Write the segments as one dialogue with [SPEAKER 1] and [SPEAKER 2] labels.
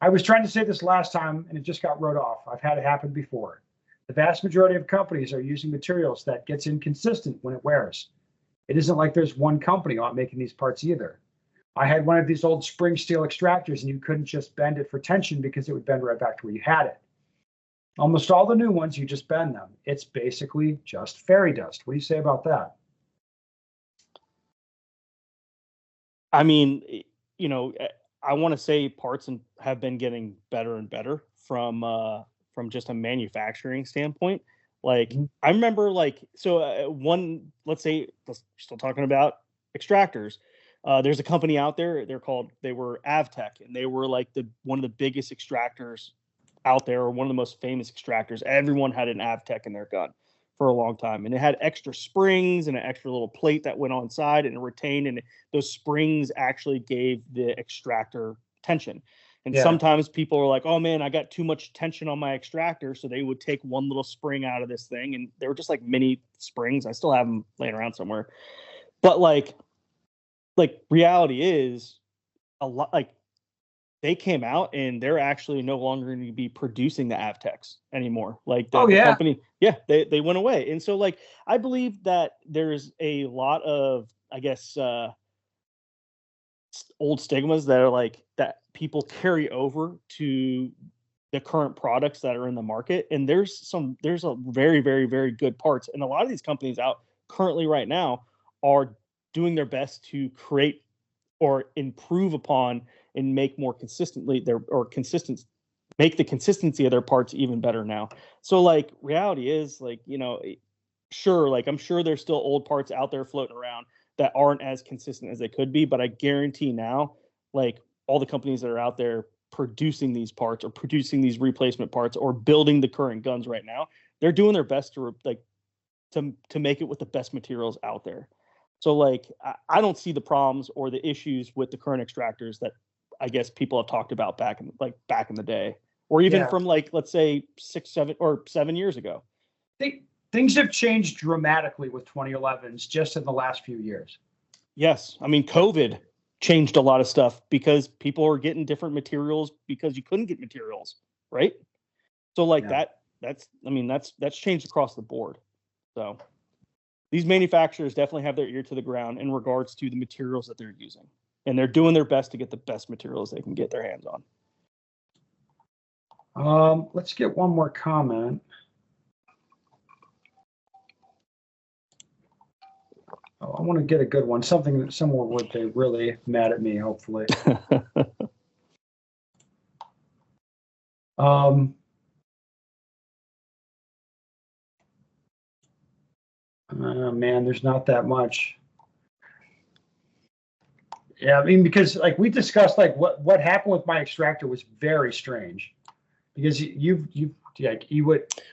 [SPEAKER 1] I was trying to say this last time, and it just got wrote off. I've had it happen before. The vast majority of companies are using materials that gets inconsistent when it wears. It isn't like there's one company on making these parts either. I had one of these old spring steel extractors, and you couldn't just bend it for tension because it would bend right back to where you had it. Almost all the new ones, you just bend them. It's basically just fairy dust. What do you say about that?
[SPEAKER 2] I mean, I want to say parts have been getting better and better from just a manufacturing standpoint. Like I remember, let's say, still talking about extractors. There's a company out there. They were Avtech, and they were like one of the biggest extractors out there, or one of the most famous extractors. Everyone had an Avtech in their gun for a long time, and it had extra springs and an extra little plate that went on side and retained, and those springs actually gave the extractor tension. And sometimes people are like, oh man, I got too much tension on my extractor. So they would take one little spring out of this thing, and they were just like mini springs. I still have them laying around somewhere. But like reality is a lot, like they came out and they're actually no longer going to be producing the Avtex anymore. Like the company, they went away. And so like, I believe that there's a lot of, I guess, old stigmas that are like that people carry over to the current products that are in the market. And there's a very, very, very good parts. And a lot of these companies out currently right now are doing their best to create or improve upon and make more consistently make the consistency of their parts even better now. So like reality is like, sure, like I'm sure there's still old parts out there floating around that aren't as consistent as they could be, but I guarantee now, like all the companies that are out there producing these parts or producing these replacement parts or building the current guns right now, they're doing their best to make it with the best materials out there. So like, I don't see the problems or the issues with the current extractors that I guess people have talked about back in the day, or even from like, let's say 6, 7 or 7 years ago.
[SPEAKER 1] Things have changed dramatically with 2011s just in the last few years.
[SPEAKER 2] Yes. I mean, COVID changed a lot of stuff because people are getting different materials because you couldn't get materials, right? So like that's changed across the board. So these manufacturers definitely have their ear to the ground in regards to the materials that they're using, and they're doing their best to get the best materials they can get their hands
[SPEAKER 1] on. Let's get one more comment. I want to get a good one. Something that someone would be really mad at me, hopefully. Man, there's not that much. Yeah, I mean, because like we discussed, like what happened with my extractor was very strange. Because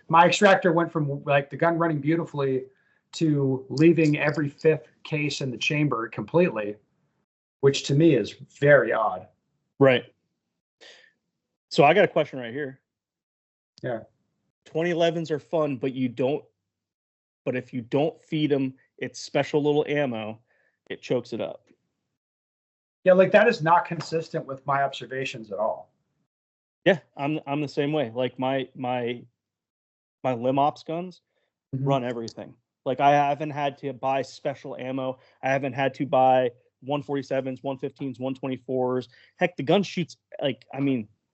[SPEAKER 1] my extractor went from like the gun running beautifully to leaving every fifth case in the chamber completely, which to me is very odd.
[SPEAKER 2] Right. So I got a question right here.
[SPEAKER 1] Yeah.
[SPEAKER 2] 2011s are fun, but if you don't feed them its special little ammo, it chokes it up.
[SPEAKER 1] Yeah, like that is not consistent with my observations at all.
[SPEAKER 2] Yeah, I'm the same way. Like my limb ops guns run everything. Like I haven't had to buy special ammo. I haven't had to buy 147s, 115s, 124s. Heck, the gun shoots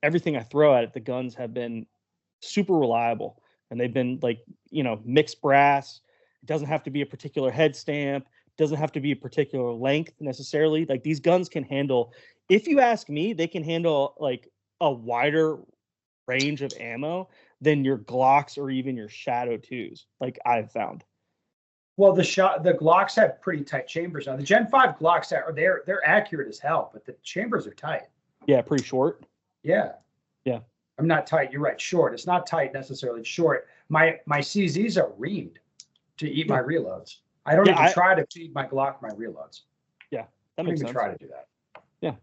[SPEAKER 2] everything I throw at it, the guns have been super reliable, and they've been like, mixed brass. It doesn't have to be a particular head stamp. It doesn't have to be a particular length necessarily. Like these guns can handle, if you ask me, they can handle like a wider range of ammo than your Glocks or even your Shadow 2s, like I've found.
[SPEAKER 1] Well, the Glocks have pretty tight chambers now. The Gen 5 Glocks they're accurate as hell, but the chambers are tight.
[SPEAKER 2] Yeah, pretty short.
[SPEAKER 1] Yeah.
[SPEAKER 2] Yeah.
[SPEAKER 1] I'm not tight. You're right. Short. It's not tight necessarily. It's short. My CZs are reamed to eat my reloads. I don't even try to feed my Glock my reloads.
[SPEAKER 2] Yeah, that makes sense.
[SPEAKER 1] Try to do that.
[SPEAKER 2] Yeah.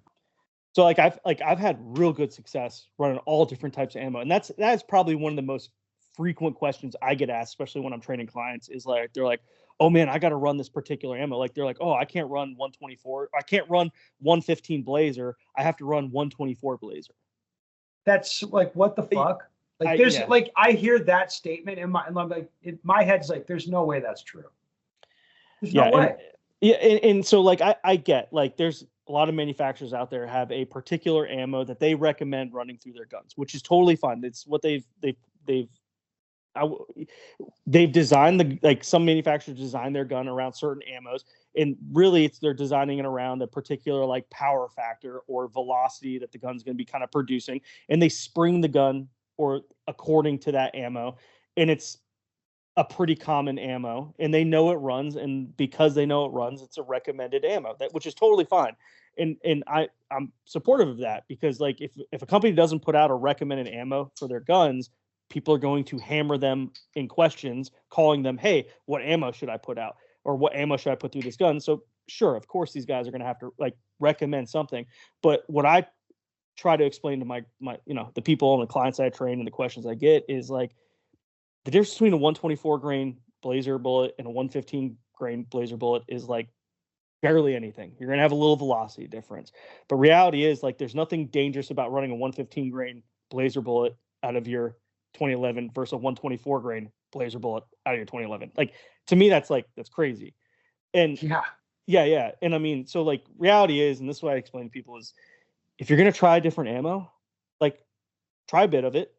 [SPEAKER 2] So I've had real good success running all different types of ammo, and that's probably one of the most frequent questions I get asked, especially when I'm training clients. Is like they're like, "Oh man, I got to run this particular ammo." Like they're like, "Oh, I can't run 124. I can't run 115 Blazer. I have to run 124 Blazer."
[SPEAKER 1] That's like, what the fuck? Like, I hear that statement and I'm like, my head's like, there's no way that's true. There's no way.
[SPEAKER 2] And so like I get, like, there's a lot of manufacturers out there have a particular ammo that they recommend running through their guns, which is totally fine. It's what they've designed like some manufacturers design their gun around certain ammos, and really they're designing it around a particular like power factor or velocity that the gun's going to be kind of producing, and they spring the gun or according to that ammo, and it's a pretty common ammo, and they know it runs, and because they know it runs, it's a recommended ammo, which is totally fine. And I'm supportive of that, because like if a company doesn't put out a recommended ammo for their guns, people are going to hammer them in questions, calling them, hey, what ammo should I put out, or what ammo should I put through this gun? So sure, of course these guys are going to have to like recommend something, but what I try to explain to my the people and the clients I train and the questions I get is like, the difference between a 124 grain Blazer bullet and a 115 grain Blazer bullet is like barely anything. You're going to have a little velocity difference, but reality is like there's nothing dangerous about running a 115 grain Blazer bullet out of your 2011 versus a 124 grain Blazer bullet out of your 2011. Like, to me, that's crazy. And yeah. And I mean, so like reality is, and this is what I explain to people is, if you're going to try different ammo, like try a bit of it.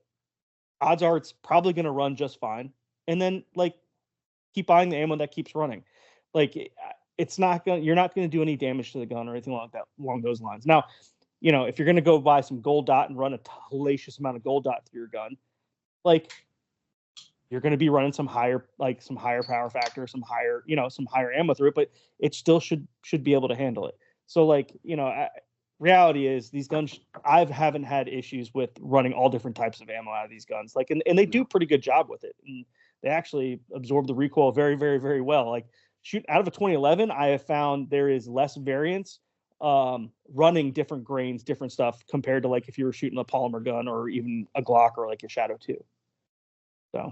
[SPEAKER 2] Odds are it's probably going to run just fine. And then like keep buying the ammo that keeps running. Like you're not going to do any damage to the gun or anything like that along those lines. Now, if you're going to go buy some gold dot and run a hellacious amount of gold dot through your gun, like you're going to be running some higher power factor, some higher ammo through it, but it still should be able to handle it. So like, reality is these guns, I haven't had issues with running all different types of ammo out of these guns. Like, and they do a pretty good job with it. And they actually absorb the recoil very, very, very well. Like, shoot out of a 2011, I have found there is less variance running different grains, different stuff compared to like if you were shooting a polymer gun or even a Glock or like a Shadow 2.